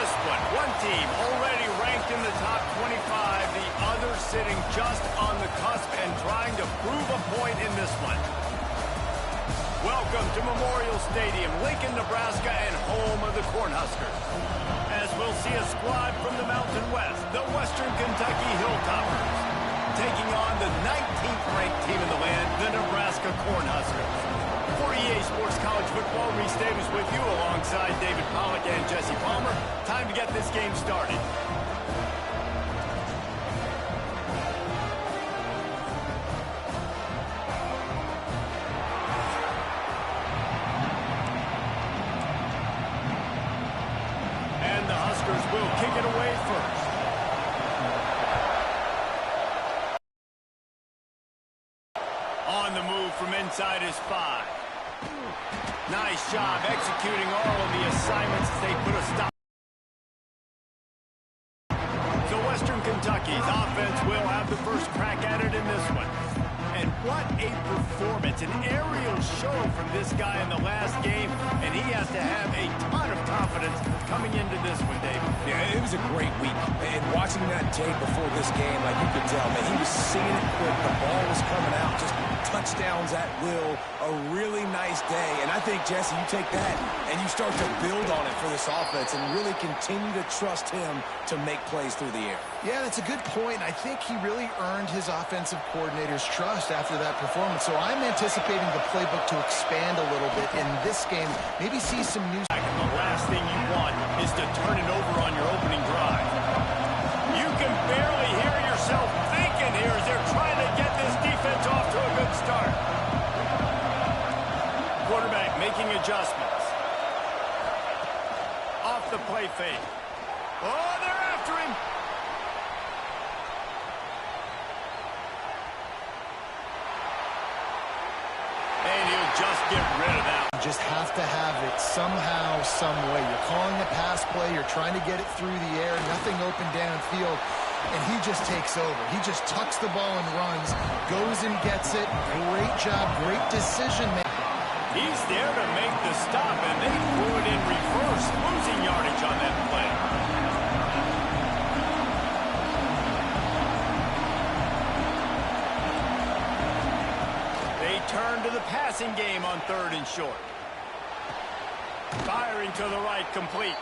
this one. One team already ranked in the top 25, the other sitting just on the cusp and trying to prove a point in this one. Welcome to Memorial Stadium, Lincoln, Nebraska, and home of the Cornhuskers. As we'll see a squad from the Mountain West, the Western Kentucky Hilltoppers, taking on the 19th-ranked team in the land, the Nebraska Cornhuskers. For EA Sports College Football, Reese Davis with you alongside David Pollack and Jesse Palmer. Time to get this game started. And the Huskers will kick it away first. On the move from inside his 5. Nice job executing all of the assignments as they put a stop. So Western Kentucky's offense will have the first crack at it in this one. And what a performance, an aerial show from this guy in the last game, and he has to have a ton of confidence coming into this one, David. Yeah, it was a great week. And watching that tape before this game, like you could tell, man, he was seeing it quick. The ball was coming out, just touchdowns at will. A really nice day. And I think, Jesse, you take that and you start to build on it for this offense and really continue to trust him to make plays through the air. Yeah, that's a good point. I think he really earned his offensive coordinator's trust after that performance. So I'm anticipating the playbook to expand a little bit in this game. Maybe see some new... The last thing you want is to turn it over on your opening drive. You can barely hear yourself thinking here as they're trying to get this defense off to a good start. Quarterback making adjustments. Off the play fake. Oh, they're after him. And he'll just get rid of that. You just have to have it somehow, some way. You're calling a pass play. You're trying to get it through the air. Nothing open downfield. And he just takes over. He just tucks the ball and runs. Goes and gets it. Great job. Great decision making. He's there to make the stop, and they threw it in reverse, losing yardage on that play. They turn to the passing game on 3rd and short. Firing to the right, complete.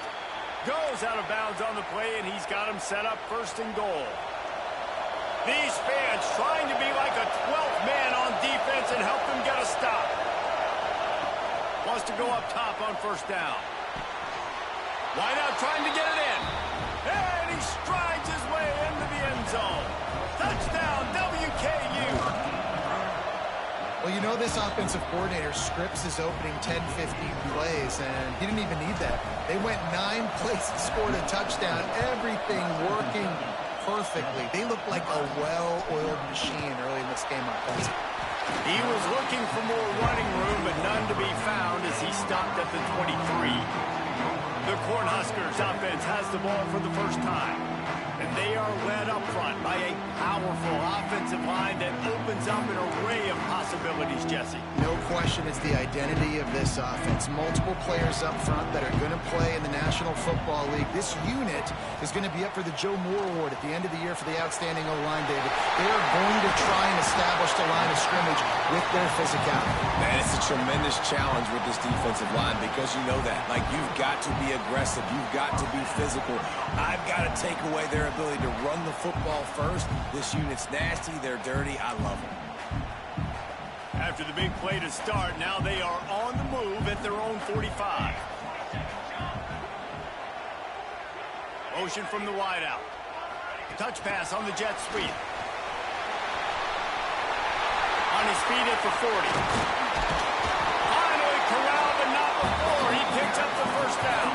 Goes out of bounds on the play, and he's got him set up 1st and goal. These fans trying to be like a 12th man on defense and help them get a stop. Wants to go up top on 1st down. Wide out trying to get it in. And he strides his way into the end zone. Touchdown, WKU. Well, you know this offensive coordinator scripts his opening 10, 15 plays, and he didn't even need that. They went 9 plays and scored a touchdown. Everything working perfectly. They looked like a well-oiled machine early in this game offensively. He was looking for more running room, but none to be found as he stopped at the 23. The Cornhuskers offense has the ball for the first time. And they are led up front by a powerful offensive line that opens up an array of possibilities, Jesse. No question it's the identity of this offense. Multiple players up front that are going to play in the National Football League. This unit is going to be up for the Joe Moore Award at the end of the year for the outstanding O-line, David. They are going to try and establish the line of scrimmage with their physicality. Man, it's a tremendous challenge with this defensive line because you know that. Like, you've got to be aggressive. You've got to be physical. I've got to take away their ability to run the football first. This unit's nasty. They're dirty. I love them. After the big play to start, now they are on the move at their own 45. Motion from the wideout. Touch pass on the jet sweep. On his feet at the 40. Finally corralled, but not before. He picks up the 1st down.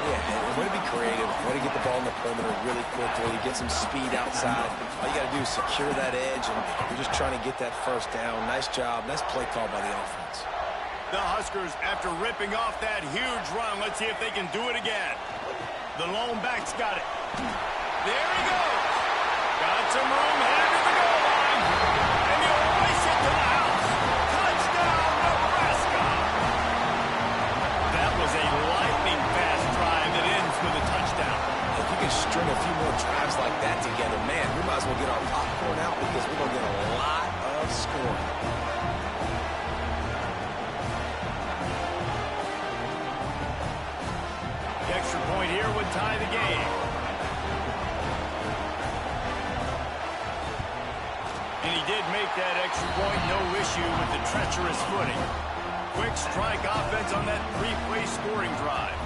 Yeah, way to be creative, way to get the ball in the perimeter really quickly, get some speed outside. All you got to do is secure that edge, and you're just trying to get that 1st down. Nice job. Nice play call by the offense. The Huskers, after ripping off that huge run, let's see if they can do it again. The lone back's got it. There he goes. Got some room headed to the goal line. And he'll race it to the house. Touchdown, Nebraska. That was a lightning fast drive that ends extra point here would tie the game. And he did make that extra point, no issue with the treacherous footing. Quick strike offense on that three-play scoring drive.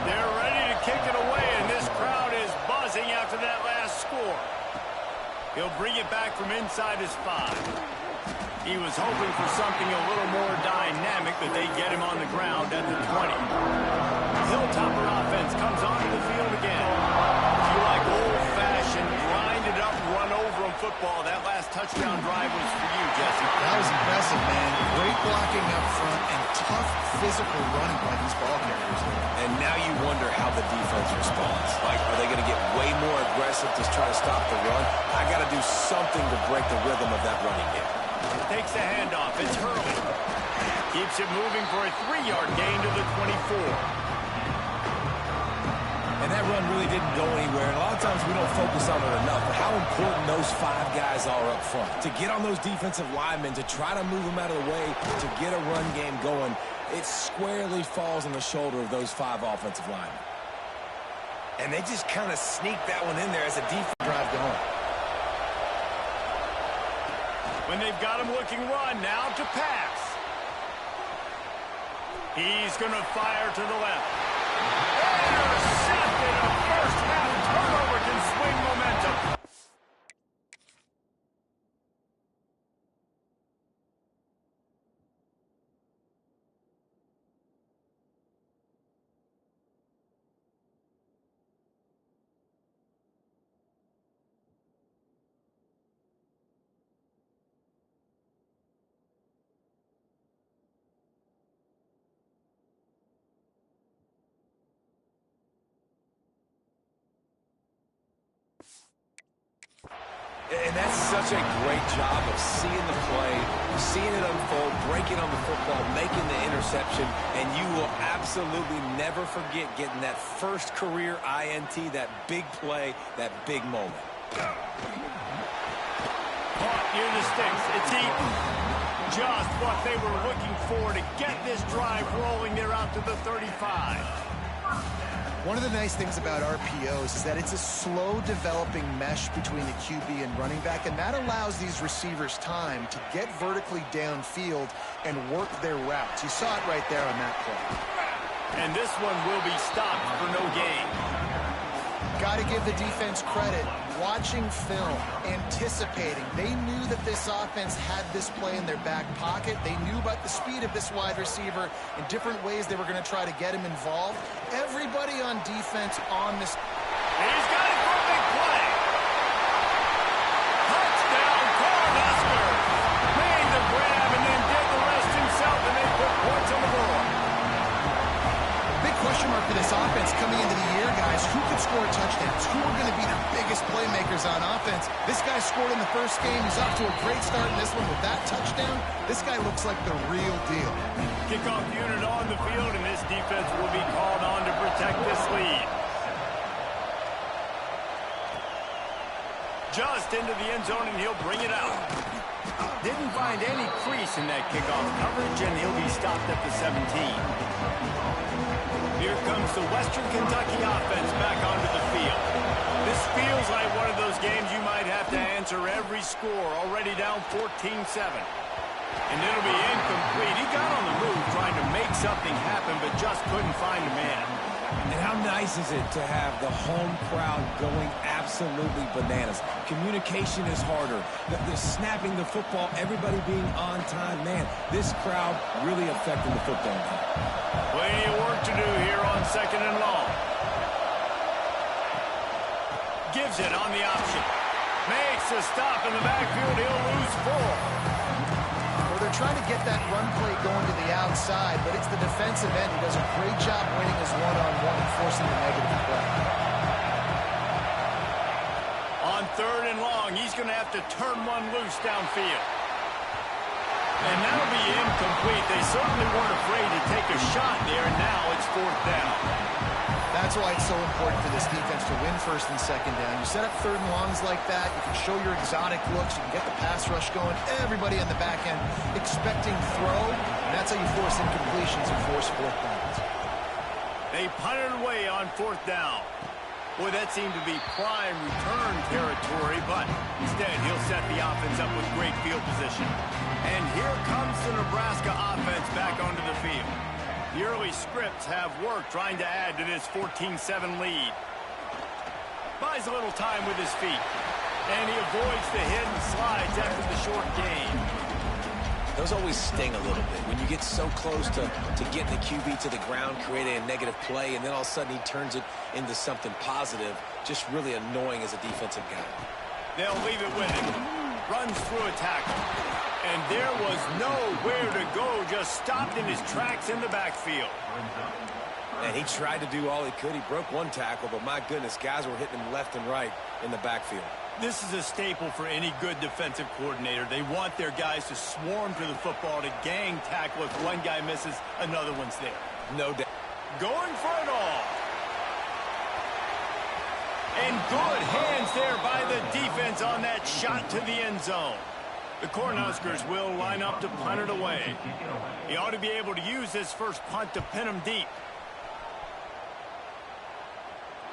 They're ready to kick it away, and this crowd is buzzing after that last score. He'll bring it back from inside his 5. He was hoping for something a little more dynamic, but they get him on the ground at the 20. Hilltopper offense comes onto the field again. If you like old-fashioned, grind-it-up, run-over-'em football, that last touchdown drive was for you, Jesse. That was impressive, man. Great blocking up front and tough physical running by these ball carriers. And now you wonder how the defense responds. Like, are they going to get way more aggressive to try to stop the run? I got to do something to break the rhythm of that running game. Takes the handoff. It's Hurley. Keeps it moving for a 3-yard gain to the 24. And that run really didn't go anywhere. And a lot of times we don't focus on it enough, but how important those 5 guys are up front. To get on those defensive linemen, to try to move them out of the way, to get a run game going, it squarely falls on the shoulder of those 5 offensive linemen. And they just kind of sneak that one in there as a defense Drive going. When they've got him looking run, now to pass. He's going to fire to the left. Intercepted. A first-half turnover can swing momentum. And that's such a great job of seeing the play, seeing it unfold, breaking on the football, making the interception, and you will absolutely never forget getting that first career INT, that big play, that big moment. Caught near the sticks. It's Eaton. Just what they were looking for to get this drive rolling there out to the 35. One of the nice things about RPOs is that it's a slow-developing mesh between the QB and running back, and that allows these receivers time to get vertically downfield and work their routes. You saw it right there on that play. And this one will be stopped for no gain. Got to give the defense credit. Watching film, anticipating. They knew that this offense had this play in their back pocket. They knew about the speed of this wide receiver in different ways they were going to try to get him involved. Everybody on defense on this. He's got it for a big play. Touchdown, Cornhusker. Made the grab and then did the rest himself, and they put points on the board. Big question mark for this offense coming into the year, guys. Who could score touchdowns? Who are going to be their biggest playmakers on offense? This guy scored in the first game. He's off to a great start in this one with that touchdown. This guy looks like the real deal. Kickoff unit on the field, and this defense will be called on to protect this lead. Just into the end zone, and he'll bring it out. Didn't find any crease in that kickoff coverage, and he'll be stopped at the 17. Here comes the Western Kentucky offense back onto the field. This feels like one of those games you might have to answer every score, already down 14-7. And it'll be incomplete. He got on the move trying to make something happen, but just couldn't find a man. And how nice is it to have the home crowd going absolutely bananas? Communication is harder. The snapping the football, everybody being on time. Man, this crowd really affecting the football game. Plenty of work to do here on 2nd and long. Gives it on the option. Makes a stop in the backfield. He'll lose 4. Well, they're trying to get that run play going to the outside, but it's the defensive end who does a great job winning his one-on-one and forcing the negative play. On 3rd and long, he's going to have to turn one loose downfield. And that'll be incomplete. They certainly weren't afraid to take a shot there, and now it's 4th down. That's why it's so important for this defense to win 1st and 2nd down. You set up 3rd and longs like that, you can show your exotic looks, you can get the pass rush going, everybody on the back end expecting throw, and that's how you force incompletions and force 4th downs. They punted away on 4th down. Boy, that seemed to be prime return territory, but instead he'll set the offense up with great field position. And here comes the Nebraska offense back onto the field. The early scripts have worked trying to add to this 14-7 lead. Buys a little time with his feet. And he avoids the hit and slides after the short gain. Those always sting a little bit. When you get so close to getting the QB to the ground, creating a negative play, and then all of a sudden he turns it into something positive, just really annoying as a defensive guy. They'll leave it with him. Runs through a tackle. And there was nowhere to go, just stopped in his tracks in the backfield. And he tried to do all he could. He broke one tackle, but my goodness, guys were hitting him left and right in the backfield. This is a staple for any good defensive coordinator. They want their guys to swarm to the football, to gang tackle. If one guy misses, another one's there. No doubt. Going for it all. And good hands there by the defense on that shot to the end zone. The Cornhuskers will line up to punt it away. He ought to be able to use this first punt to pin him deep.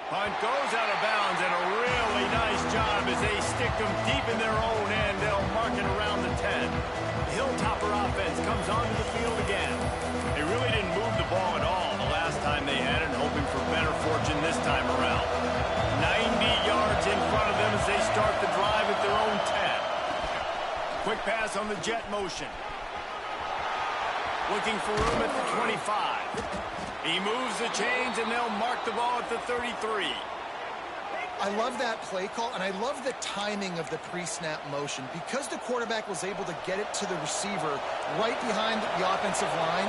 Punt goes out of bounds, and a really nice job as they stick them deep in their own end. They'll mark it around the 10. The Hilltopper offense comes onto the field again. They really didn't move the ball at all the last time they had it, hoping for better fortune this time around. 90 yards in front of them as they start the drive at their own 10. Quick pass on the jet motion. Looking for room at the 25. He moves the chains, and they'll mark the ball at the 33. I love that play call, and I love the timing of the pre-snap motion. Because the quarterback was able to get it to the receiver right behind the offensive line,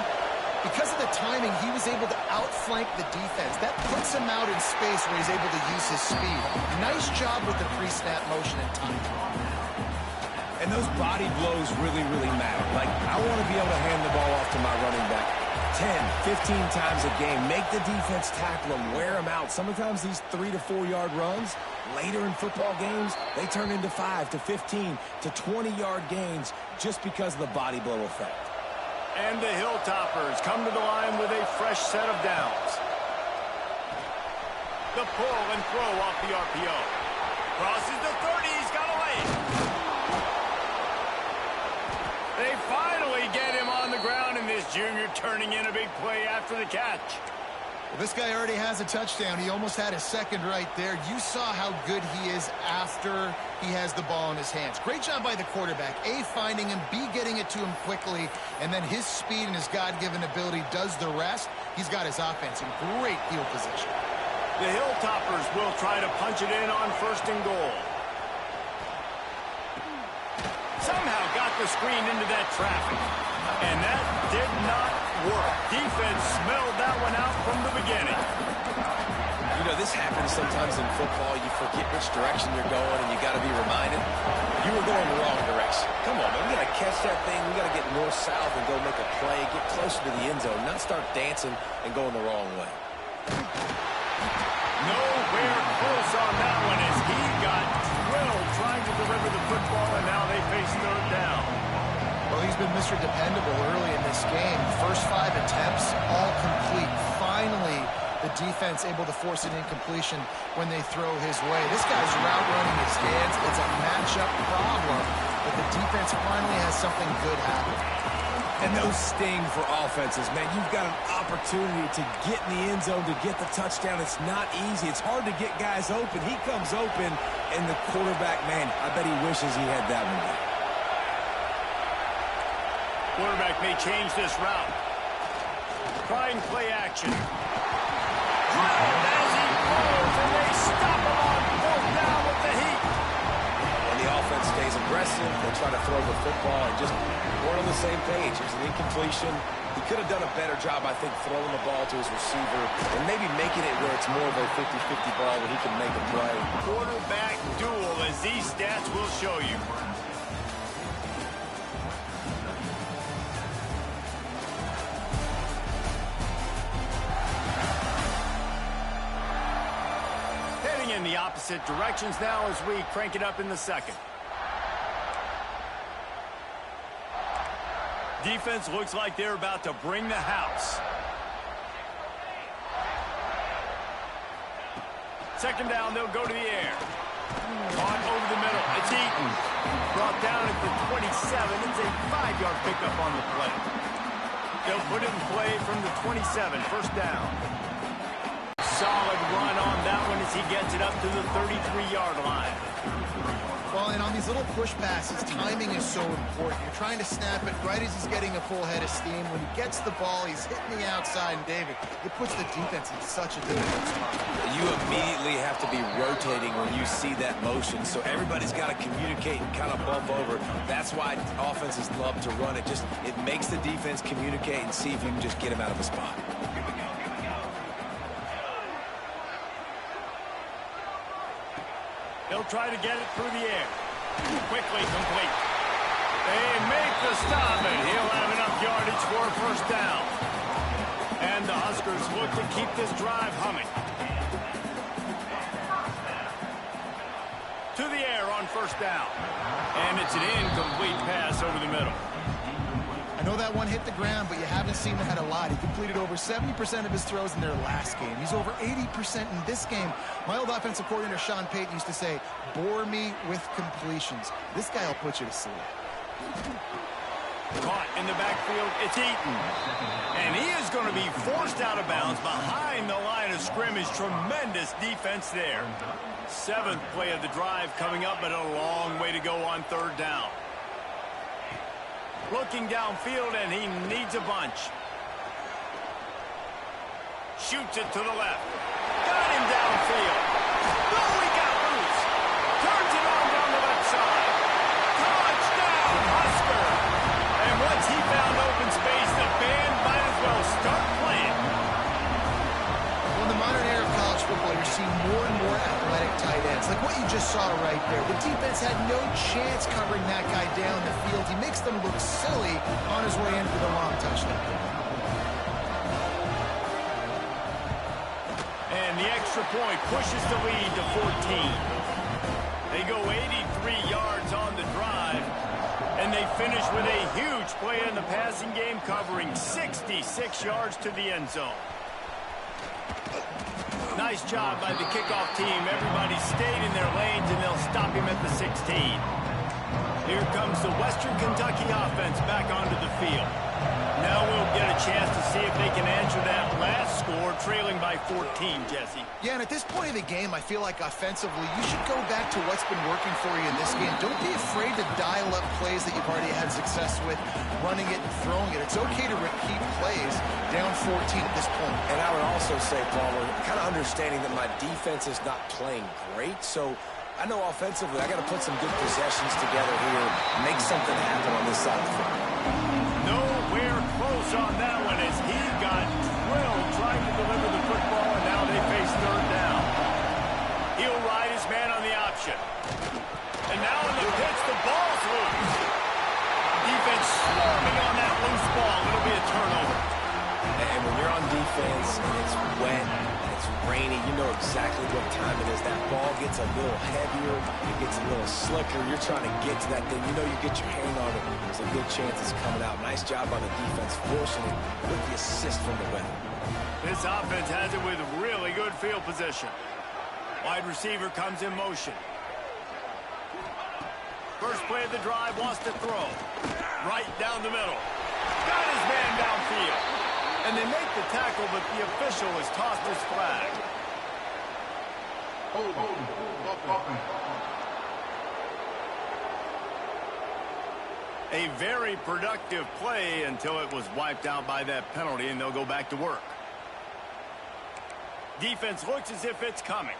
because of the timing, he was able to outflank the defense. That puts him out in space where he's able to use his speed. Nice job with the pre-snap motion and timing. And those body blows really, really matter. Like, I want to be able to hand the ball off to my running back 10, 15 times a game. Make the defense tackle them, wear them out. Sometimes these 3 to 4 yard runs, later in football games, they turn into 5 to 15 to 20 yard gains just because of the body blow effect. And the Hilltoppers come to the line with a fresh set of downs. The pull and throw off the RPO. Crosses the 30, he's got away. They finally get him on the ground, and this junior turning in a big play after the catch. Well, this guy already has a touchdown. He almost had a second right there. You saw how good he is after he has the ball in his hands. Great job by the quarterback. A, finding him, B, getting it to him quickly, and then his speed and his God-given ability does the rest. He's got his offense in great field position. The Hilltoppers will try to punch it in on 1st and goal. Somehow got the screen into that traffic. And that did not work. Defense smelled that one out from the beginning. You know, this happens sometimes in football. You forget which direction you're going, and you got to be reminded. You were going the wrong direction. Come on, man. We got to catch that thing. We got to get north-south and go make a play, get closer to the end zone, not start dancing and going the wrong way. Nowhere close on that one as he got drilled trying to deliver the football, and now they face 3rd down. Well, he's been Mr. Dependable early in this game. First 5 attempts, all complete. Finally, the defense able to force an incompletion when they throw his way. This guy's route running his hands. It's a matchup problem, but the defense finally has something good happen. And those sting for offenses, man. You've got an opportunity to get in the end zone, to get the touchdown. It's not easy. It's hard to get guys open. He comes open, and the quarterback, man, I bet he wishes he had that one back. Quarterback may change this route. Trying play action. Drilled as he throws, and they stop him on 4th down with the heat. When the offense stays aggressive, they try to throw the football and just weren't on the same page. It was an incompletion. He could have done a better job, I think, throwing the ball to his receiver and maybe making it where it's more of a 50-50 ball where he can make a play. Quarterback duel, as these stats will show you. Heading in the opposite directions now as we crank it up in the 2nd. Defense looks like they're about to bring the house. Second down, they'll go to the air. Caught over the middle. It's Eaton. Brought down at the 27. It's a 5-yard pickup on the play. They'll put it in play from the 27. First down. Solid run on that one as he gets it up to the 33-yard line. Well, and on these little push passes, timing is so important. You're trying to snap it right as he's getting a full head of steam. When he gets the ball, he's hitting the outside, and David, it puts the defense in such a difficult spot. You immediately have to be rotating when you see that motion, so everybody's got to communicate and kind of bump over. That's why offenses love to run it. It makes the defense communicate and see if you can just get him out of a spot. They'll try to get it through the air. Quickly complete. They make the stop, and he'll have enough yardage for a first down. And the Huskers look to keep this drive humming. To the air on first down. And it's an incomplete pass over the middle. I know that one hit the ground, but you haven't seen that a lot. He completed over 70% of his throws in their last game. He's over 80% in this game. My old offensive coordinator, Sean Payton, used to say, bore me with completions. This guy will put you to sleep. Caught in the backfield, it's Eaton. And he is going to be forced out of bounds behind the line of scrimmage. Tremendous defense there. 7th play of the drive coming up, but a long way to go on third down. Looking downfield, and he needs a bunch. Shoots it to the left. Got him downfield. No, he got loose. Turns it on down the left side. Touchdown, Husker. And once he found open space, the band might as well start playing. Well, in the modern era of college football, you're seeing more and more athletic tight ends, like what you just saw right there. The defense had no chance covering that guy down the field. He makes them look silly on his way in for the long touchdown. And the extra point pushes the lead to 14. They go 83 yards on the drive, and they finish with a huge play in the passing game, covering 66 yards to the end zone. Nice job by the kickoff team. Everybody stayed in their lanes, and they'll stop him at the 16. Here comes the Western Kentucky offense back onto the field. Now we'll get a chance to see if they can answer that last score, trailing by 14, Jesse. Yeah, and at this point of the game, I feel like offensively, you should go back to what's been working for you in this game. Don't be afraid to dial up plays that you've already had success with, running it and throwing it. It's okay to repeat plays down 14 at this point. And I would also say, Palmer, kind of understanding that my defense is not playing great, so I know offensively I got to put some good possessions together here, make something happen on this side of the football. Nowhere close on that one as he got drilled trying to deliver the football, and now they face third down. He'll ride his man on the option. And now in the pitch, the ball's loose. Defense swarming on that loose ball. It'll be a turnover. And when you're on defense and it's wet and it's rainy, you know exactly what time it is. That ball gets a little heavier, it gets a little slicker. You're trying to get to that thing. You know you get your hand on it. There's a good chance it's coming out. Nice job by the defense forcing it with the assist from the weather. This offense has it with really good field position. Wide receiver comes in motion. First play of the drive, wants to throw. Right down the middle. Got his man downfield. And they make the tackle, but the official has tossed his flag. A very productive play until it was wiped out by that penalty, and they'll go back to work. Defense looks as if it's coming.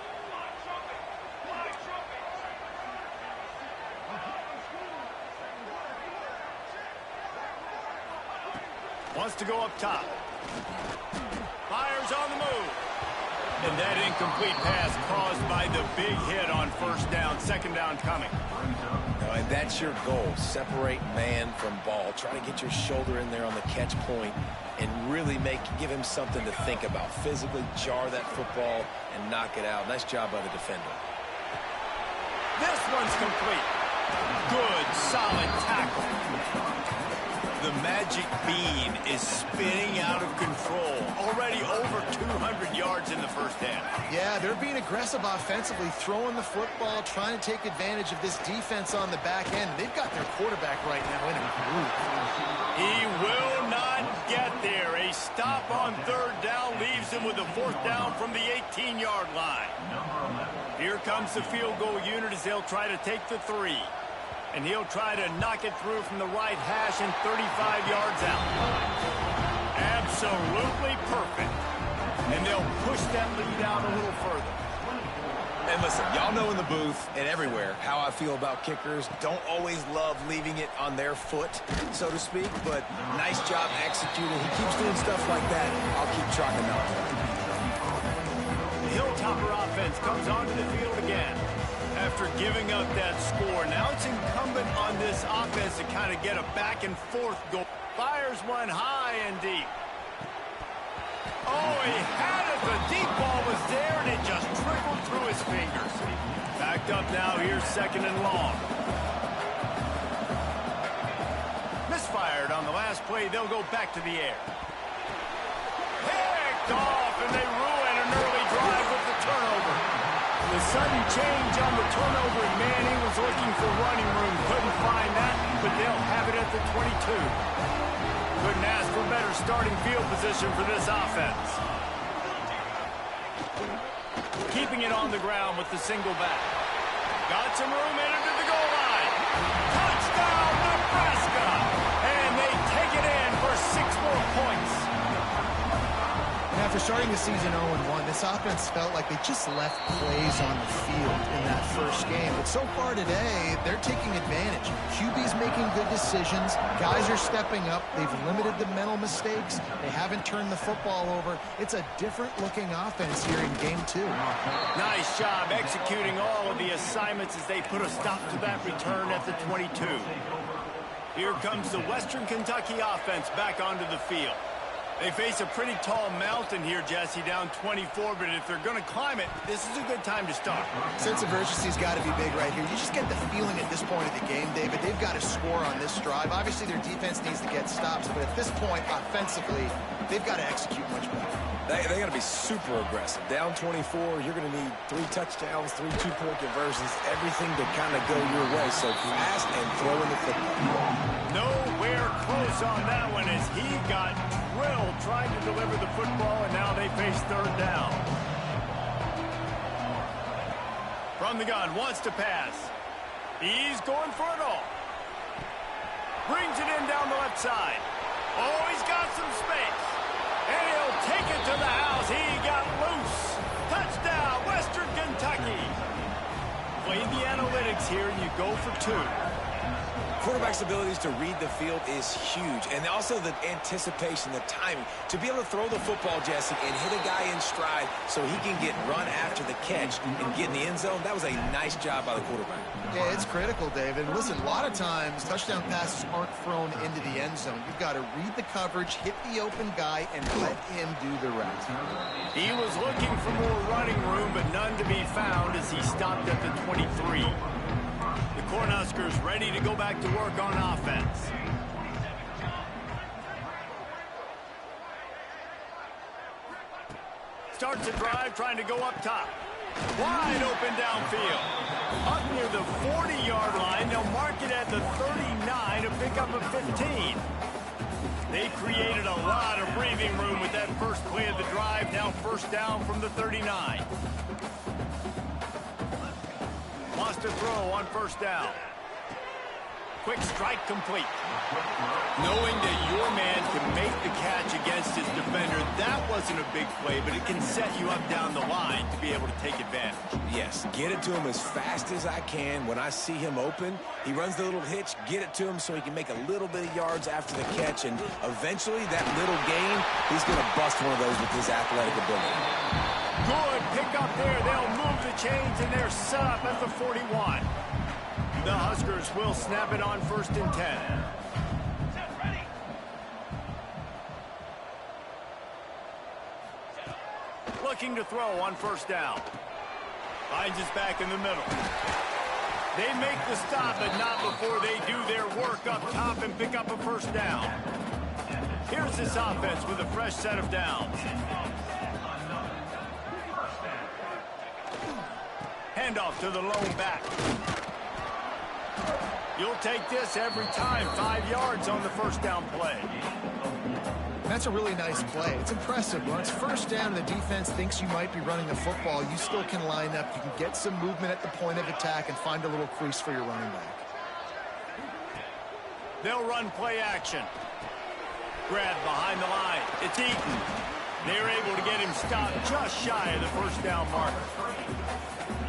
Wants to go up top. Fires on the move. And that incomplete pass caused by the big hit on first down. Second down coming. And that's your goal. Separate man from ball. Try to get your shoulder in there on the catch point and really give him something to think about. Physically jar that football and knock it out. Nice job by the defender. This one's complete. Good, solid tackle. The magic bean is spinning out of control. Already over 200 yards in the first half. Yeah, they're being aggressive offensively, throwing the football, trying to take advantage of this defense on the back end. They've got their quarterback right now in a groove. He will not get there. A stop on third down leaves him with a fourth down from the 18-yard line. Here comes the field goal unit as they'll try to take the 3. And he'll try to knock it through from the right hash and 35 yards out. Absolutely perfect. And they'll push that lead out a little further. And listen, y'all know in the booth and everywhere how I feel about kickers. Don't always love leaving it on their foot, so to speak, but nice job executing. He keeps doing stuff like that. I'll keep chalking up. The Hilltopper offense comes onto the field again. After giving up that score, now it's incumbent on this offense to kind of get a back and forth goal. Fires one high and deep. Oh, he had it. The deep ball was there, and it just trickled through his fingers. Backed up now. Here's second and long. Misfired on the last play. They'll go back to the air. Picked off, and they ruin an early drive with the turnover. The sudden change on the turnover, and Manning was looking for running room. Couldn't find that, but they'll have it at the 22. Couldn't ask for better starting field position for this offense. Keeping it on the ground with the single back. Got some room in it to the goal line. Touchdown, Nebraska! And they take it in for 6 more points. And after starting the season 0-1, this offense felt like they just left plays on the field in that first game. But so far today, they're taking advantage. QB's making good decisions. Guys are stepping up. They've limited the mental mistakes. They haven't turned the football over. It's a different-looking offense here in Game 2. Nice job executing all of the assignments as they put a stop to that return at the 22. Here comes the Western Kentucky offense back onto the field. They face a pretty tall mountain here, Jesse, down 24, but if they're going to climb it, this is a good time to start. Sense of urgency's got to be big right here. You just get the feeling at this point of the game, David, they've got to score on this drive. Obviously, their defense needs to get stops, but at this point, offensively, they've got to execute much better. They got to be super aggressive. Down 24, you're going to need 3 touchdowns, 3 two-point conversions, everything to kind of go your way. So fast and throwing the football. Nowhere close on that one as he got drilled trying to deliver the football, and now they face third down. From the gun, wants to pass. He's going for it all. Brings it in down the left side. Oh, he's got some space. And he'll take it to the house. He got loose. Touchdown, Western Kentucky. Play the analytics here, and you go for 2. Quarterback's abilities to read the field is huge, and also the anticipation, the timing. To be able to throw the football, Jesse, and hit a guy in stride so he can get run after the catch and get in the end zone, that was a nice job by the quarterback. Yeah, it's critical, David. And listen, a lot of times, touchdown passes aren't thrown into the end zone. You've got to read the coverage, hit the open guy, and let him do the rest. He was looking for more running room, but none to be found as he stopped at the 23. The Cornhuskers ready to go back to work on offense. Starts a drive trying to go up top. Wide open downfield. Up near the 40-yard line. They'll mark it at the 39 to pick up a 15. They created a lot of breathing room with that first play of the drive. Now first down from the 39. Lost a throw on first down. Quick strike complete. Knowing that your man can make the catch against his defender, that wasn't a big play, but it can set you up down the line to be able to take advantage. Yes, get it to him as fast as I can. When I see him open, he runs the little hitch, get it to him so he can make a little bit of yards after the catch, and eventually that little gain, he's going to bust one of those with his athletic ability. Good pick up there. They'll move the chains, and they're set up at the 41. The Huskers will snap it on 1st and 10. Looking to throw on first down. Finds his back in the middle. They make the stop, but not before they do their work up top and pick up a first down. Here's this offense with a fresh set of downs. Handoff to the lone back. You'll take this every time. 5 yards on the first down play. That's a really nice play. It's impressive. When it's first down and the defense thinks you might be running the football, you still can line up. You can get some movement at the point of attack and find a little crease for your running back. They'll run play action. Grab behind the line. It's Eaton. They're able to get him stopped just shy of the first down marker.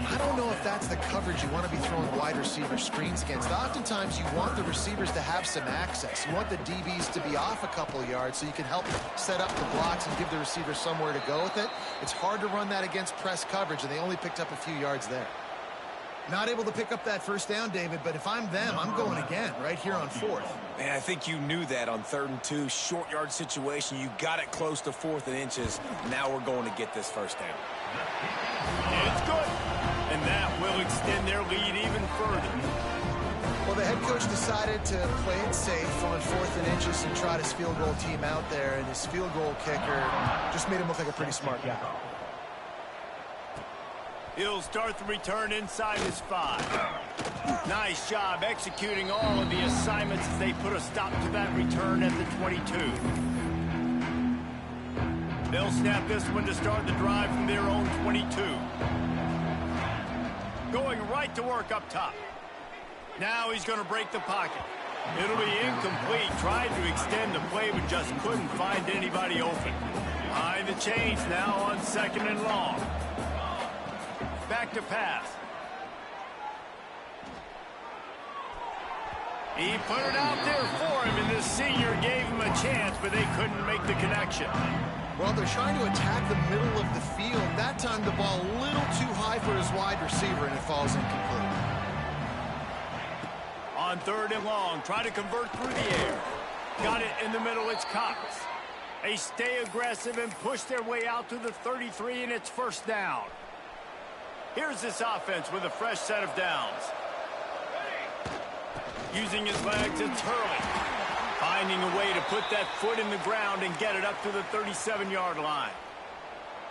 I don't know if that's the coverage you want to be throwing wide receiver screens against. Oftentimes, you want the receivers to have some access. You want the DBs to be off a couple yards so you can help set up the blocks and give the receiver somewhere to go with it. It's hard to run that against press coverage, and they only picked up a few yards there. Not able to pick up that first down, David, but if I'm them, I'm going again right here on 4th. Man, I think you knew that on 3rd and 2, short yard situation. You got it close to 4th and inches. Now we're going to get this first down. It's good. And that will extend their lead even further. Well, the head coach decided to play it safe on 4th and inches and trot his field goal team out there, and his field goal kicker just made him look like a pretty smart guy. He'll start the return inside his 5. Nice job executing all of the assignments as they put a stop to that return at the 22. They'll snap this one to start the drive from their own 22. Going right to work up top. Now he's going to break the pocket. It'll be incomplete. Tried to extend the play, but just couldn't find anybody open. Behind the chains now on 2nd and long. Back to pass. He put it out there for him, and the senior gave him a chance, but they couldn't make the connection. Well, they're trying to attack the middle of the field. That time the ball a little too high for his wide receiver, and it falls incomplete. On 3rd and long, try to convert through the air. Got it in the middle, it's Cox. They stay aggressive and push their way out to the 33, and it's first down. Here's this offense with a fresh set of downs. Using his legs, it's Hurley. Finding a way to put that foot in the ground and get it up to the 37-yard line.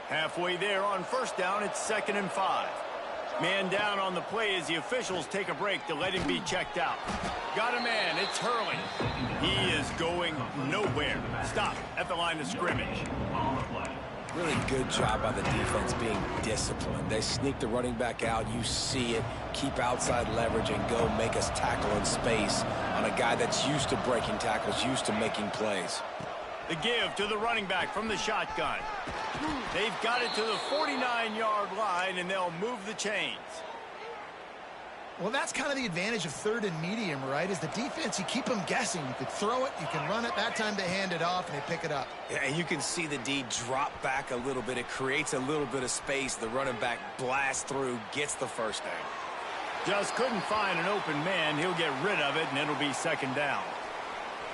Halfway there on first down, it's 2nd and 5. Man down on the play as the officials take a break to let him be checked out. Got a man, it's Hurley. He is going nowhere. Stop at the line of scrimmage. Really good job by the defense being disciplined. They sneak the running back out. You see it. Keep outside leverage and go make us tackle in space on a guy that's used to breaking tackles, used to making plays. The give to the running back from the shotgun. They've got it to the 49-yard line, and they'll move the chains. Well, that's kind of the advantage of 3rd and medium, right? Is the defense, you keep them guessing. You could throw it, you can run it. That time they hand it off, and they pick it up. Yeah, and you can see the D drop back a little bit. It creates a little bit of space. The running back blasts through, gets the first down. Just couldn't find an open man. He'll get rid of it, and it'll be 2nd down.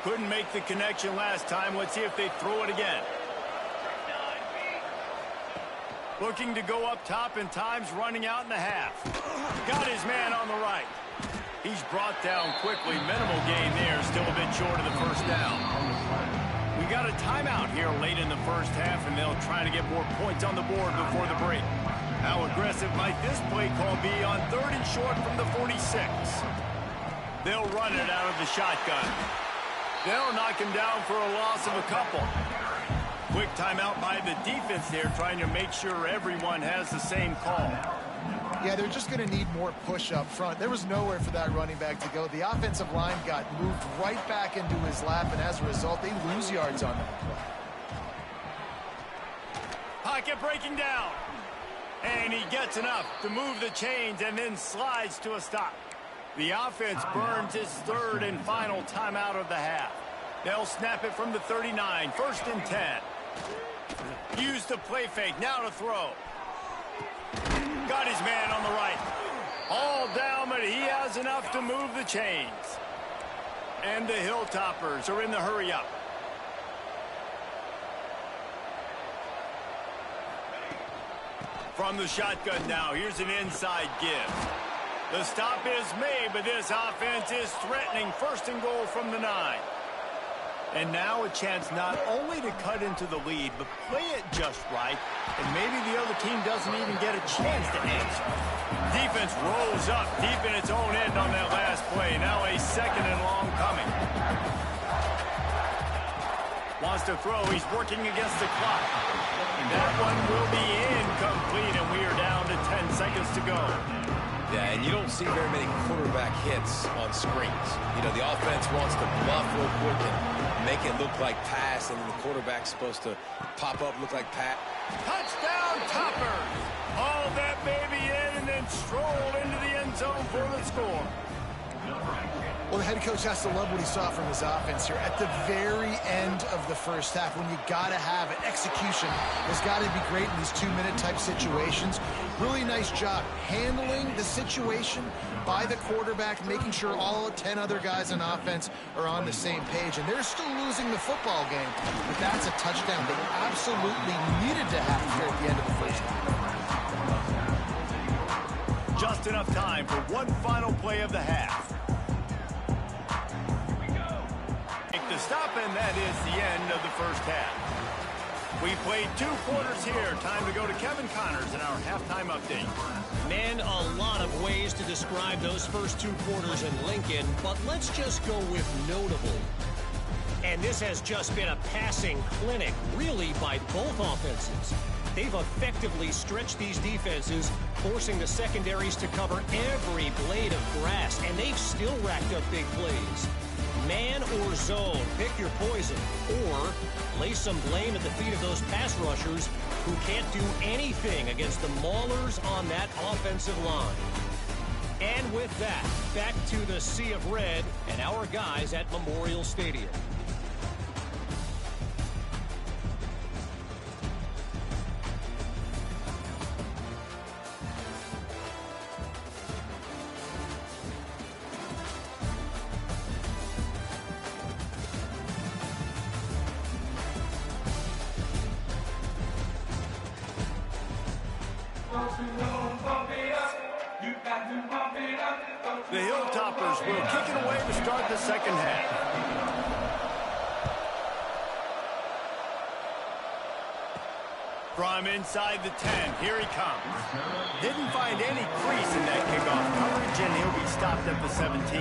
Couldn't make the connection last time. Let's see if they throw it again. Looking to go up top, and time's running out in the half. Got his man on the right. He's brought down quickly. Minimal gain there. Still a bit short of the first down. We got a timeout here late in the first half, and they'll try to get more points on the board before the break. How aggressive might this play call be on 3rd and short from the 46? They'll run it out of the shotgun. They'll knock him down for a loss of a couple. Quick timeout by the defense there, trying to make sure everyone has the same call. Yeah, they're just going to need more push up front. There was nowhere for that running back to go. The offensive line got moved right back into his lap, and as a result, they lose yards on that play. Pocket breaking down. And he gets enough to move the chains and then slides to a stop. The offense burns his 3rd and final timeout of the half. They'll snap it from the 39, 1st and 10. Use the play fake, now to throw. Got his man on the right. All down, but he has enough to move the chains. And the Hilltoppers are in the hurry-up. From the shotgun now, here's an inside give. The stop is made, but this offense is threatening. First and goal from the 9. And now a chance not only to cut into the lead, but play it just right, and maybe the other team doesn't even get a chance to answer. Defense rolls up deep in its own end on that last play. Now a second and long coming. Wants to throw. He's working against the clock. That one will be incomplete, and we are down to 10 seconds to go. Yeah, and you don't see very many quarterback hits on screens. You know, the offense wants to bluff real quick and make it look like pass, and then the quarterback's supposed to pop up, look like pass. Touchdown, Toppers! Haul that baby in and then stroll into the end zone for the score. Well, the head coach has to love what he saw from his offense here at the very end of the first half, when you got to have it. Execution has got to be great in these 2-minute type situations. Really nice job handling the situation by the quarterback, making sure all 10 other guys on offense are on the same page. And they're still losing the football game, but that's a touchdown they absolutely needed to have here at the end of the first half. Just enough time for one final play of the half. The stop, and that is the end of the first half. We played 2 quarters here. Time to go to Kevin Connors in our halftime update. Man, a lot of ways to describe those first 2 quarters in Lincoln, but let's just go with notable. And this has just been a passing clinic, really, by both offenses. They've effectively stretched these defenses, forcing the secondaries to cover every blade of grass, and they've still racked up big plays. Man or zone, pick your poison, or lay some blame at the feet of those pass rushers who can't do anything against the maulers on that offensive line. And with that, back to the Sea of Red and our guys at Memorial Stadium. The Hilltoppers will kick it away to start the second half. From inside the 10, here he comes. Didn't find any crease in that kickoff coverage, and he'll be stopped at the 17.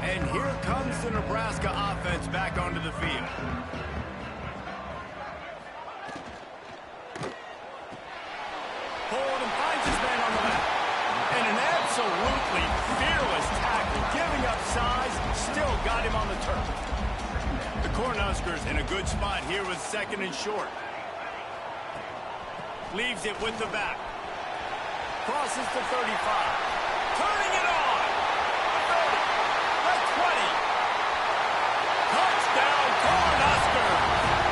And here comes the Nebraska offense back onto the field. Hold and finds his man on the left. And an absolutely fearless tackle, giving up size, still got him on the turf. The Cornhuskers in a good spot here with second and short. Leaves it with the back. Crosses to 35. Turning it on. 30. The 20. Touchdown, Cornhuskers.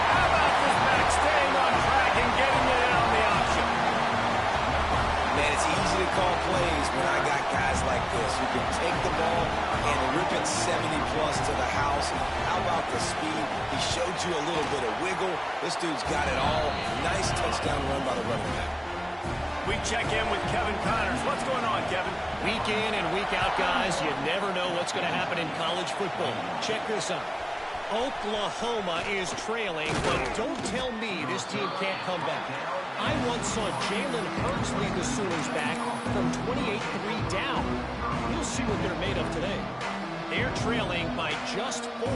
How about this back staying on track and getting it in on the option? Man, it's easy to call plays when I got guys like this who can take the ball and rip it 70-plus to the house. How about the speed? He showed you a little bit of wiggle. This dude's got it all. Nice touchdown run by the running back. We check in with Kevin Connors. What's going on, Kevin? Week in and week out, guys, you never know what's going to happen in college football. Check this out. Oklahoma is trailing, but don't tell me this team can't come back. I once saw Jalen Hurts lead the Sooners back from 28-3 down. We'll see what they're made of today. They're trailing by just 4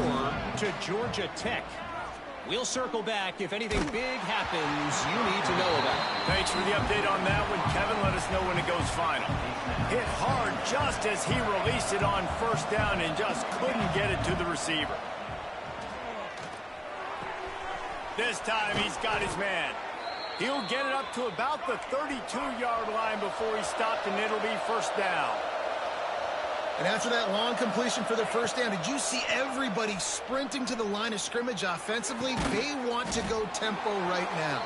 to Georgia Tech. We'll circle back if anything big happens you need to know about. Thanks for the update on that one, Kevin. Let us know when it goes final. Hit hard just as he released it on first down and just couldn't get it to the receiver. This time he's got his man. He'll get it up to about the 32-yard line before he's stopped, and it'll be first down. And after that long completion for the first down, did you see everybody sprinting to the line of scrimmage offensively? They want to go tempo right now.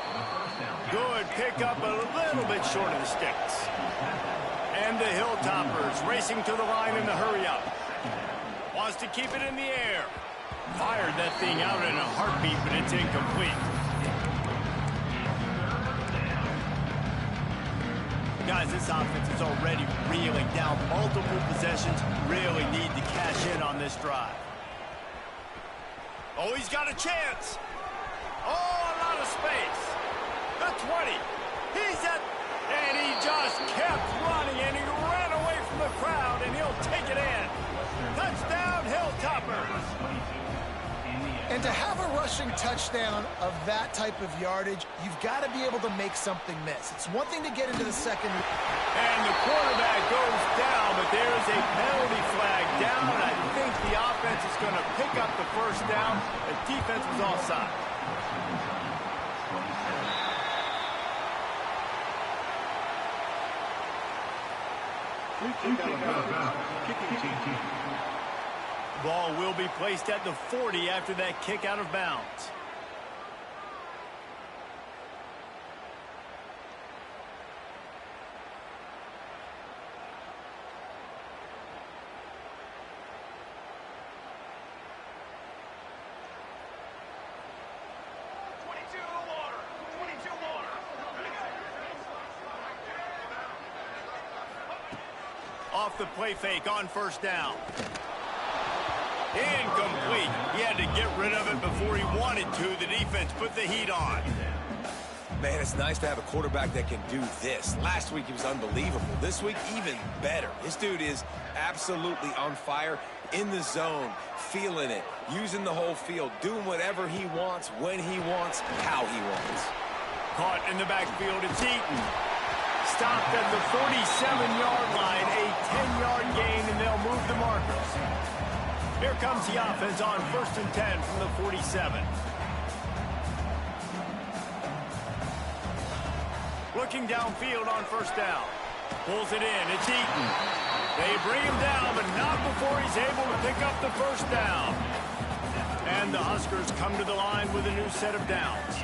Good pickup, a little bit short of the sticks. And the Hilltoppers racing to the line in the hurry-up. Wants to keep it in the air. Fired that thing out in a heartbeat, but it's incomplete. Guys, this offense is already reeling down multiple possessions. Really need to cash in on this drive. Oh, he's got a chance. Oh, a lot of space. The 20. He's at... And he just kept running, and he ran away from the crowd, and he'll take it in. Touchdown, Hilltoppers. And to have a rushing touchdown of that type of yardage, you've got to be able to make something miss. It's one thing to get into the second. And the quarterback goes down, but there is a penalty flag down. I think the offense is going to pick up the first down. The defense was offside. Ball will be placed at the 40 after that kick out of bounds. Off the play fake on first down. Incomplete. He had to get rid of it before he wanted to. The defense put the heat on. Man, it's nice to have a quarterback that can do this. Last week, he was unbelievable. This week, even better. This dude is absolutely on fire, in the zone, feeling it, using the whole field, doing whatever he wants, when he wants, how he wants. Caught in the backfield. It's Eaton. Stopped at the 47-yard line. A 10-yard gain, and they'll move the markers. Here comes the offense on 1st and 10 from the 47. Looking downfield on first down. Pulls it in. It's Eaton. They bring him down, but not before he's able to pick up the first down. And the Huskers come to the line with a new set of downs.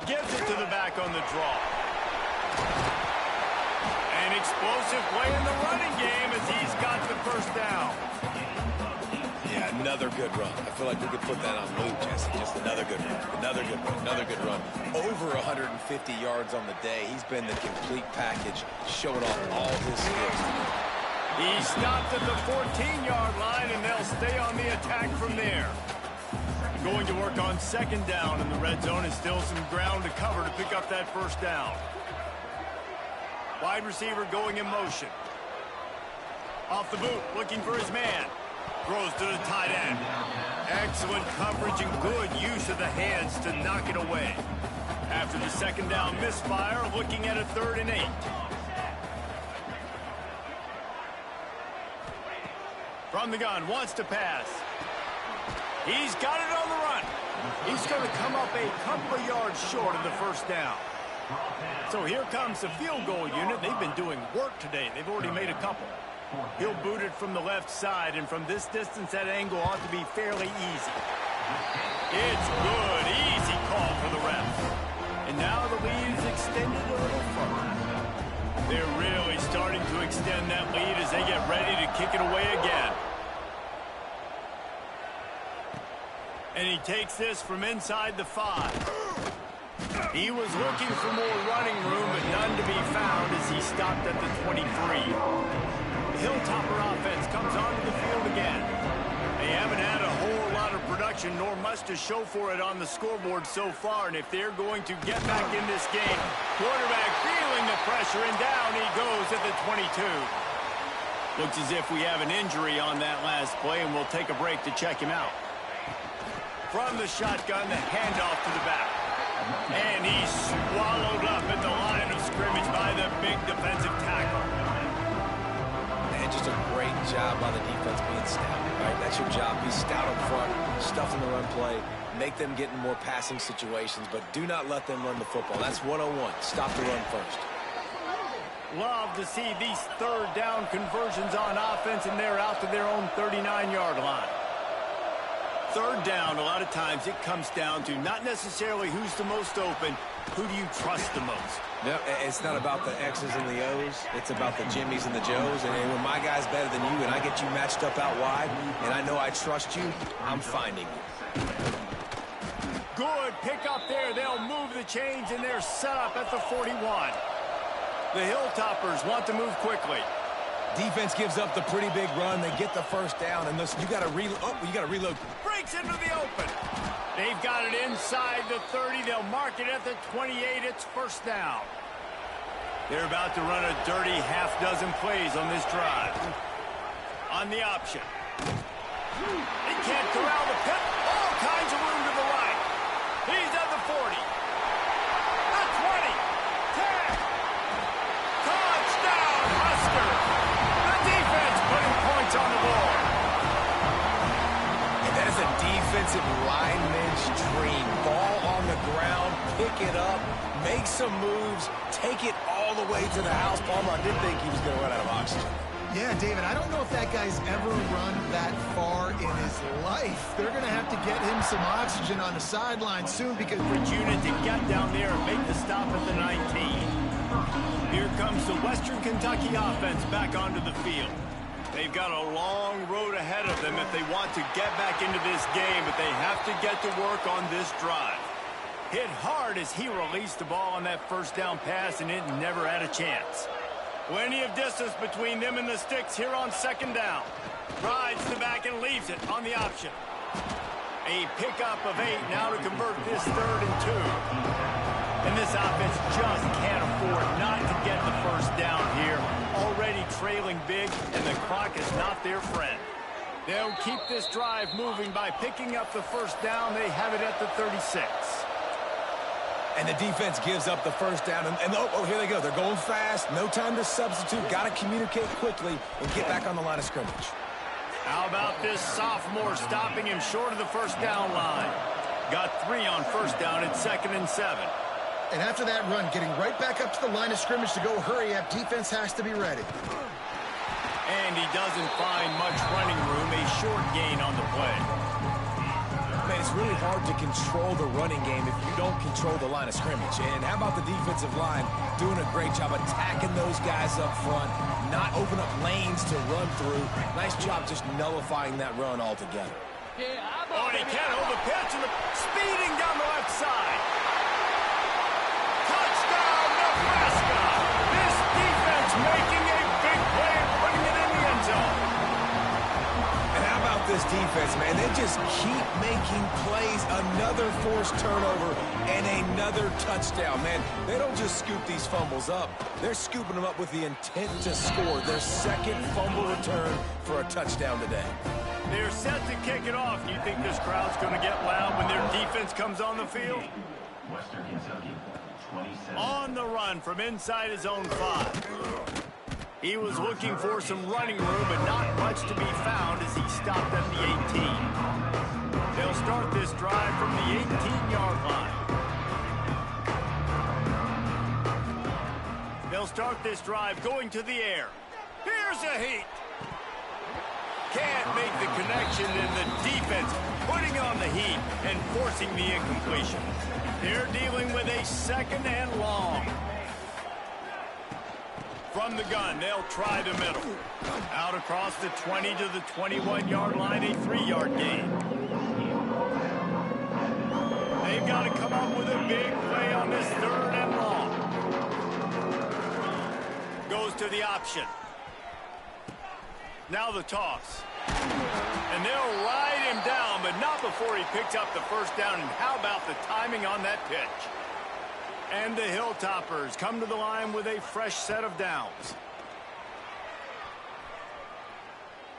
Gives it to the back on the draw. An explosive play in the running game as he's got the first down. Yeah, another good run. I feel like we could put that on loop, Jesse. Just another good run, another good run, another good run. Over 150 yards on the day. He's been the complete package, showing off all his skills. He stopped at the 14-yard line, and they'll stay on the attack from there. Going to work on second down, and the red zone is still some ground to cover to pick up that first down. Wide receiver going in motion. Off the boot, looking for his man. Throws to the tight end. Excellent coverage and good use of the hands to knock it away. After the second down misfire, looking at a 3rd and 8. From the gun, wants to pass. He's got it on the run. He's going to come up a couple of yards short of the first down. So here comes the field goal unit. They've been doing work today. They've already made a couple. He'll boot it from the left side, and from this distance, that angle ought to be fairly easy. It's good. Easy call for the refs. And now the lead is extended a little further. They're really starting to extend that lead as they get ready to kick it away again. And he takes this from inside the 5. He was looking for more running room, but none to be found as he stopped at the 23. The Hilltopper offense comes onto the field again. They haven't had a whole lot of production, nor much to show for it on the scoreboard so far. And if they're going to get back in this game, quarterback feeling the pressure, and down he goes at the 22. Looks as if we have an injury on that last play, and we'll take a break to check him out. From the shotgun, the handoff to the back. And he's swallowed up at the line of scrimmage by the big defensive tackle. And just a great job by the defense being stout, right? That's your job. Be stout up front, stuff in the run play, make them get in more passing situations, but do not let them run the football. That's 101. Stop the run first. Love to see these 3rd down conversions on offense, and they're out to their own 39-yard line. 3rd down, a lot of times it comes down to not necessarily who's the most open, who do you trust the most? No, it's not about the X's and the O's. It's about the Jimmies and the Joes. And when my guy's better than you and I get you matched up out wide and I know I trust you, I'm finding you. Good pick up there. They'll move the chains, and they're set up at the 41. The Hilltoppers want to move quickly. Defense gives up the pretty big run. They get the first down, and listen, you got to reload. Oh, you got to reload. Breaks into the open. They've got it inside the 30. They'll mark it at the 28. It's first down. They're about to run a dirty half-dozen plays on this drive. On the option. They can't corral the pit. All kinds of room to the right. He's at the 40. The 20. 10. Touchdown, Husker. The defense putting points on the board. And that is a defensive lineman's dream. Ball on the ground, pick it up, make some moves, take it all the way to the house. Palmer, I did think he was going to run out of oxygen. Yeah, David, I don't know if that guy's ever run that far in his life. They're going to have to get him some oxygen on the sideline soon because Unit to get down there and make the stop at the 19. Here comes the Western Kentucky offense back onto the field. They've got a long road ahead of them if they want to get back into this game, but they have to get to work on this drive. Hit hard as he released the ball on that first down pass, and it never had a chance. Plenty of distance between them and the sticks here on second down. Rides the back and leaves it on the option. A pickup of 8 now to convert this 3rd and 2. And this offense just can't afford not to get the first down here. Already trailing big, and the clock is not their friend. They'll keep this drive moving by picking up the first down. They have it at the 36. And the defense gives up the first down. And oh, here they go. They're going fast. No time to substitute. Got to communicate quickly and get back on the line of scrimmage. How about this sophomore stopping him short of the first down line? Got 3 on first down at 2nd and 7. And after that run, getting right back up to the line of scrimmage to go hurry up, defense has to be ready. And he doesn't find much running room. A short gain on the play. Man, it's really hard to control the running game if you don't control the line of scrimmage. And how about the defensive line doing a great job attacking those guys up front, not open up lanes to run through. Nice job just nullifying that run altogether. Oh, and he can't hold the pitch, and speeding down the left side. Touchdown, Nebraska! This defense making a big play and putting it in the end zone. And how about this defense, man? They just keep making plays. Another forced turnover and another touchdown, man. They don't just scoop these fumbles up. They're scooping them up with the intent to score. Their 2nd fumble return for a touchdown today. They're set to kick it off. Do you think this crowd's going to get loud when their defense comes on the field? Western Kentucky, 27. On the run from inside his own 5. He was looking for some running room, but not much to be found as he stopped at the 18. They'll start this drive from the 18-yard line. They'll start this drive going to the air. Here's a heat. Can't make the connection, and the defense putting on the heat and forcing the incompletion. They're dealing with a 2nd and long. From the gun, they'll try the middle. Out across the 20 to the 21-yard line, a 3-yard gain. They've got to come up with a big play on this 3rd and long. Goes to the option. Now the toss. And they'll ride him down, but not before he picks up the first down. And how about the timing on that pitch? And the Hilltoppers come to the line with a fresh set of downs.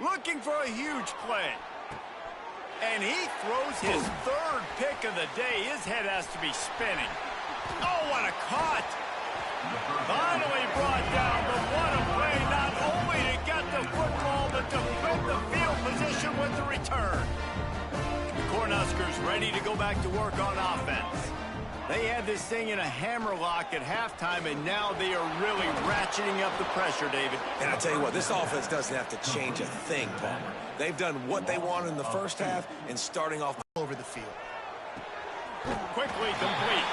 Looking for a huge play. And he throws his 3rd pick of the day. His head has to be spinning. Oh, what a cut! Finally brought down, but what a play, not only to get the football, but to flip the field position with the return. The Cornhuskers ready to go back to work on offense. They had this thing in a hammerlock at halftime, and now they are really ratcheting up the pressure, David. And I tell you what, this offense doesn't have to change a thing, Palmer. They've done what they wanted in the first half and starting off over the field. Quickly complete.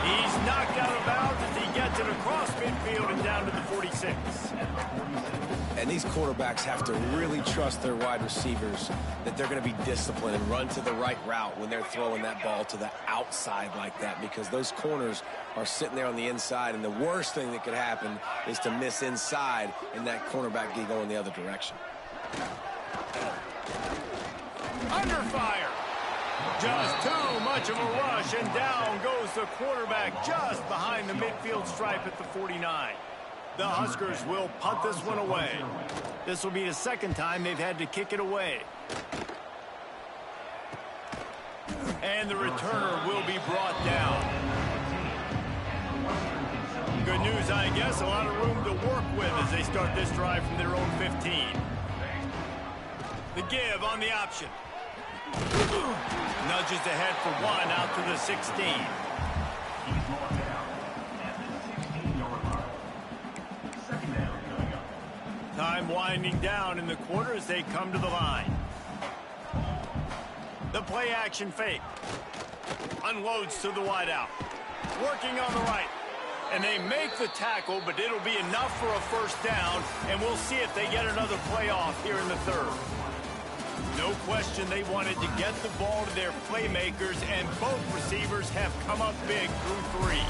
He's knocked out of bounds as he gets it across midfield and down to the 46. And these quarterbacks have to really trust their wide receivers that they're going to be disciplined and run to the right route when they're throwing that ball to the outside like that, because those corners are sitting there on the inside, and the worst thing that could happen is to miss inside and that cornerback get going the other direction. Under fire. Just too much of a rush, and down goes the quarterback just behind the midfield stripe at the 49. The Huskers will punt this one away. This will be the second time they've had to kick it away. And the returner will be brought down. Good news, I guess, a lot of room to work with as they start this drive from their own 15. The give on the option. Nudges ahead for one out to the 16. Time winding down in the quarter as they come to the line. The play action fake. Unloads to the wideout. Working on the right. And they make the tackle, but it'll be enough for a first down, and we'll see if they get another play off here in the third. No question they wanted to get the ball to their playmakers, and both receivers have come up big through three.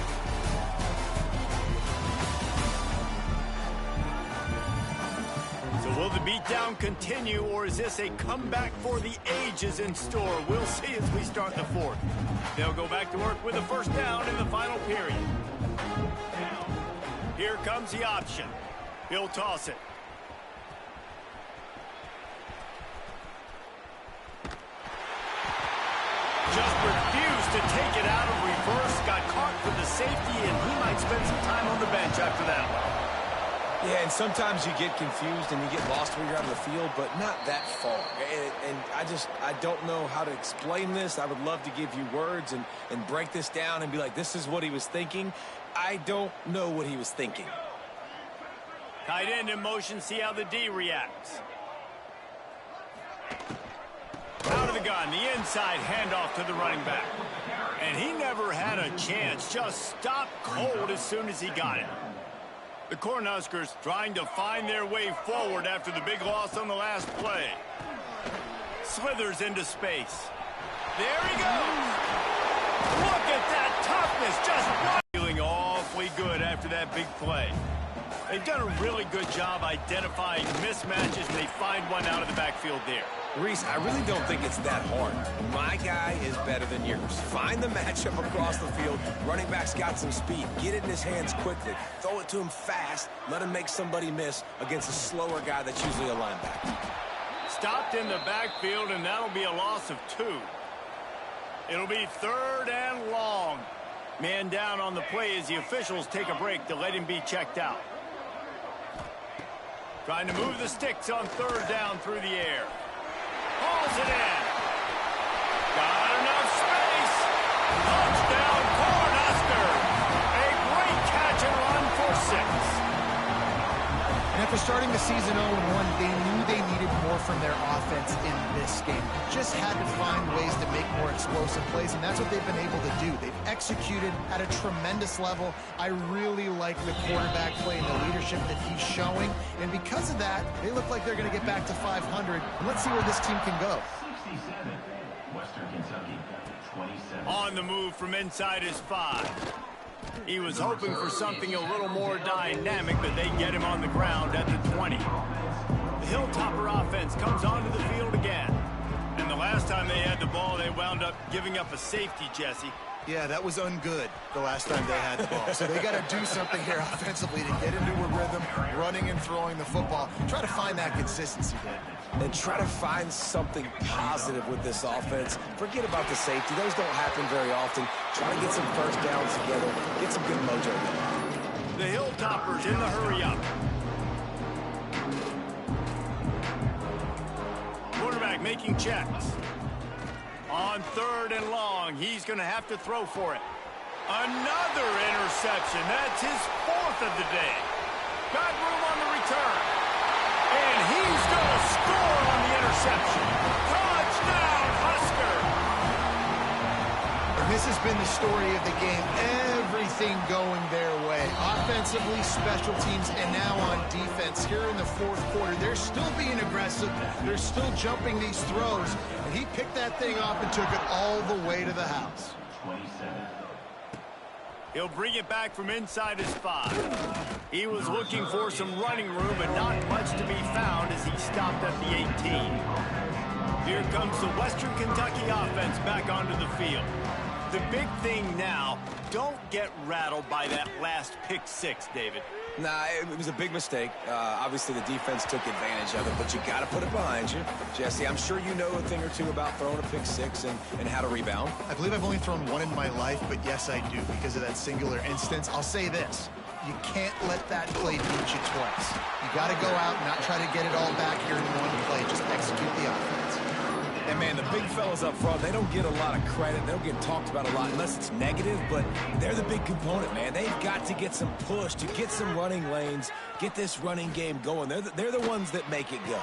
So will the beatdown continue, or is this a comeback for the ages in store? We'll see as we start the fourth. They'll go back to work with a first down in the final period. Here comes the option. He'll toss it. Just refused to take it out of reverse. Got caught for the safety, and he might spend some time on the bench after that one. Yeah, and sometimes you get confused and you get lost when you're out of the field, but not that far. And I don't know how to explain this. I would love to give you words and break this down and be like, this is what he was thinking. I don't know what he was thinking. Tight end in motion, see how the D reacts. Out of the gun, the inside handoff to the running back. And he never had a chance, just stopped cold as soon as he got it. The Cornhuskers trying to find their way forward after the big loss on the last play. Slithers into space. There he goes. Look at that toughness, just feeling awfully good after that big play. They've done a really good job identifying mismatches, and they find one out of the backfield there. Reese, I really don't think it's that hard. My guy is better than yours. Find the matchup across the field. Running back's got some speed. Get it in his hands quickly. Throw it to him fast. Let him make somebody miss against a slower guy that's usually a linebacker. Stopped in the backfield, and that'll be a loss of 2. It'll be third and long. Man down on the play as the officials take a break to let him be checked out. Trying to move the sticks on third down through the air. Hauls it in. Got enough space. Touchdown, Cornhuskers. A great catch and run for 6. And after starting the season 0-1, they knew they needed more from their offense in this game. Just had to find ways to make more explosive plays, and that's what they've been able to do. They've executed at a tremendous level. I really like the quarterback play and the leadership that he's showing, and because of that, they look like they're going to get back to 500. And let's see where this team can go. 67, Western Kentucky, 27. On the move from inside his 5. He was hoping for something a little more dynamic, but they get him on the ground at the 20. The Hilltopper offense comes onto the field again. And the last time they had the ball, they wound up giving up a safety, Jesse. Yeah, that was ungood the last time they had the ball. So they got to do something here offensively to get into a rhythm, running and throwing the football. Try to find that consistency there. And try to find something positive with this offense. Forget about the safety. Those don't happen very often. Try to get some first downs together. Get some good mojo there. The Hilltoppers in the hurry up. Quarterback making checks. On third and long, he's going to have to throw for it. Another interception. That's his 4th of the day. Got room on the return. And he's going to score on the interception. Touchdown, Husker! And this has been the story of the game. Every everything going their way. Offensively, special teams, and now on defense. Here in the fourth quarter, they're still being aggressive. They're still jumping these throws. And he picked that thing up and took it all the way to the house. 27. He'll bring it back from inside his 5. He was looking for some running room, and not much to be found as he stopped at the 18. Here comes the Western Kentucky offense back onto the field. The big thing now, don't get rattled by that last pick 6, David. Nah, it was a big mistake. Obviously, the defense took advantage of it, but you got to put it behind you. Jesse, I'm sure you know a thing or two about throwing a pick 6 and how to rebound. I believe I've only thrown one in my life, but yes, I do because of that singular instance. I'll say this. You can't let that play beat you twice. You got to go out and not try to get it all back here in one play. Just execute the offense. And, man, the big fellas up front, they don't get a lot of credit. They don't get talked about a lot unless it's negative, but they're the big component, man. They've got to get some push, to get some running lanes, get this running game going. They're the ones that make it go.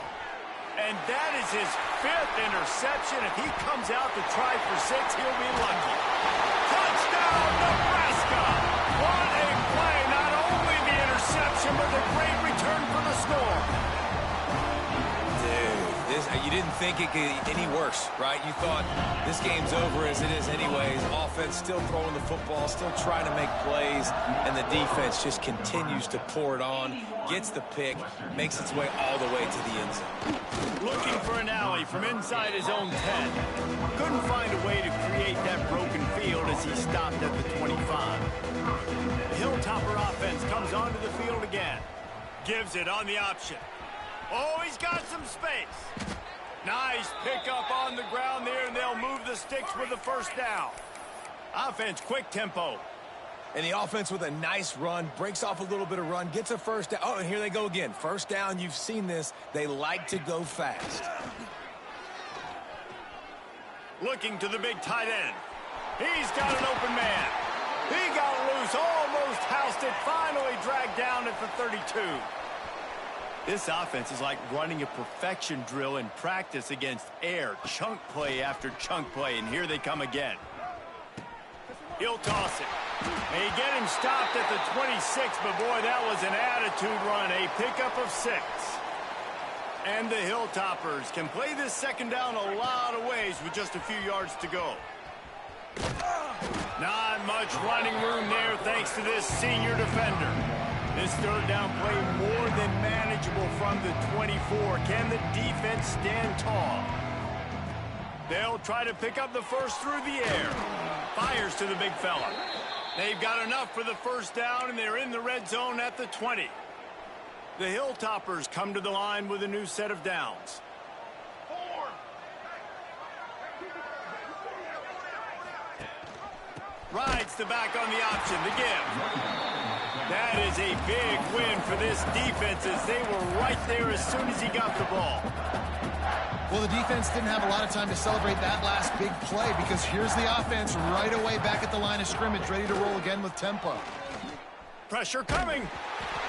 And that is his 5th interception. If he comes out to try for 6, he'll be lucky. Touchdown, Nebraska! What a play! Not only the interception, but the great return for the score. You didn't think it could get any worse, right? You thought this game's over as it is anyways. Offense still throwing the football, still trying to make plays, and the defense just continues to pour it on, gets the pick, makes its way all the way to the end zone. Looking for an alley from inside his own 10. Couldn't find a way to create that broken field as he stopped at the 25. The Hilltopper offense comes onto the field again. Gives it on the option. Oh, he's got some space. Nice pickup on the ground there, and they'll move the sticks with the first down. Offense, quick tempo. And the offense with a nice run, breaks off a little bit of run, gets a first down. Oh, and here they go again. First down, you've seen this. They like to go fast. Looking to the big tight end. He's got an open man. He got loose, almost housed it, finally dragged down at the 32. This offense is like running a perfection drill in practice against air. Chunk play after chunk play, and here they come again. He'll toss it. They get him stopped at the 26, but boy, that was an attitude run, a pickup of 6. And the Hilltoppers can play this second down a lot of ways with just a few yards to go. Not much running room there thanks to this senior defender. This third down play more than manageable from the 24. Can the defense stand tall? They'll try to pick up the first through the air. Fires to the big fella. They've got enough for the first down, and they're in the red zone at the 20. The Hilltoppers come to the line with a new set of downs. Rides the back on the option, the give. That is a big win for this defense as they were right there as soon as he got the ball. Well, the defense didn't have a lot of time to celebrate that last big play because here's the offense right away back at the line of scrimmage, ready to roll again with tempo. Pressure coming.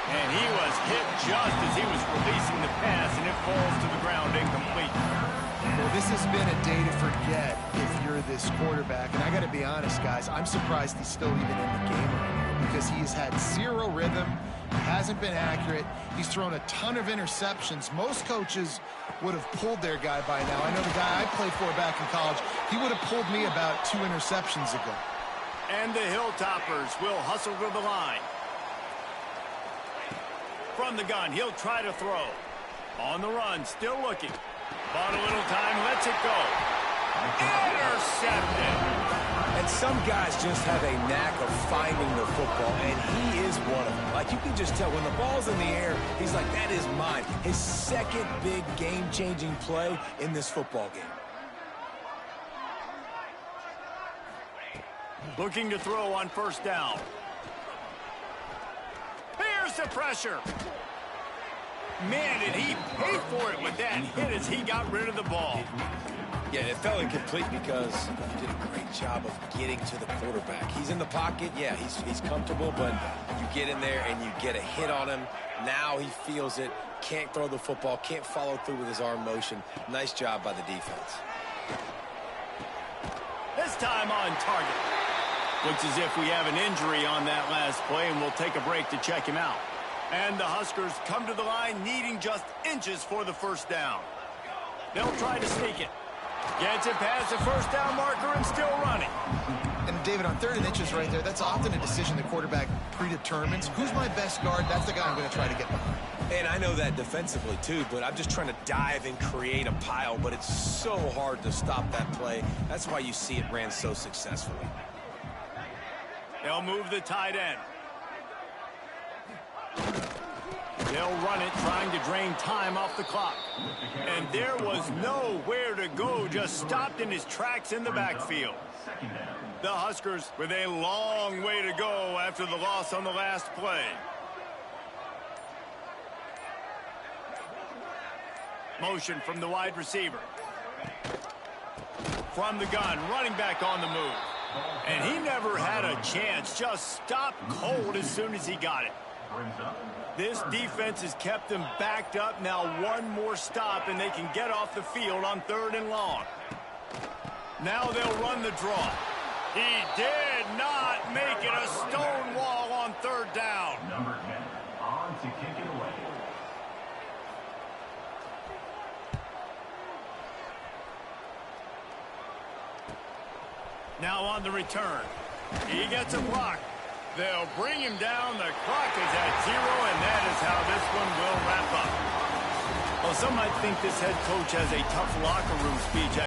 And he was hit just as he was releasing the pass, and it falls to the ground incomplete. Well, this has been a day to forget if you're this quarterback. And I got to be honest, guys, I'm surprised he's still even in the game right now because he has had zero rhythm. He hasn't been accurate. He's thrown a ton of interceptions. Most coaches would have pulled their guy by now. I know the guy I played for back in college, he would have pulled me about 2 interceptions ago. And the Hilltoppers will hustle to the line. From the gun, he'll try to throw. On the run, still looking. Bought a little time, lets it go. Intercepted. And some guys just have a knack of finding the football, and he is one of them. Like, you can just tell when the ball's in the air, he's like, that is mine. His second big game-changing play in this football game. Looking to throw on first down. Here's the pressure. Man, did he pay for it with that hit as he got rid of the ball. Yeah, it felt incomplete because he did a great job of getting to the quarterback. He's in the pocket. Yeah, he's comfortable, but you get in there and you get a hit on him. Now he feels it, can't throw the football, can't follow through with his arm motion. Nice job by the defense. This time on target. Looks as if we have an injury on that last play, and we'll take a break to check him out. And the Huskers come to the line needing just inches for the first down. They'll try to sneak it. Gets it past the first down marker and still running. And David, on 3rd and inches right there, that's often a decision the quarterback predetermines. Who's my best guard? That's the guy I'm going to try to get behind. And I know that defensively too, but I'm just trying to dive and create a pile, but it's so hard to stop that play. That's why you see it ran so successfully. They'll move the tight end. They'll run it, trying to drain time off the clock. And there was nowhere to go, just stopped in his tracks in the backfield. The Huskers with a long way to go after the loss on the last play. Motion from the wide receiver. From the gun, running back on the move. And he never had a chance, just stopped cold as soon as he got it. This defense has kept them backed up. Now one more stop, and they can get off the field on 3rd and long. Now they'll run the draw. He did not make it a stone wall on 3rd down. Number 10 on to kick it away. Now on the return. He gets a block. They'll bring him down. The clock is at 0, and that is how this one will wrap up. Well, some might think this head coach has a tough locker room speech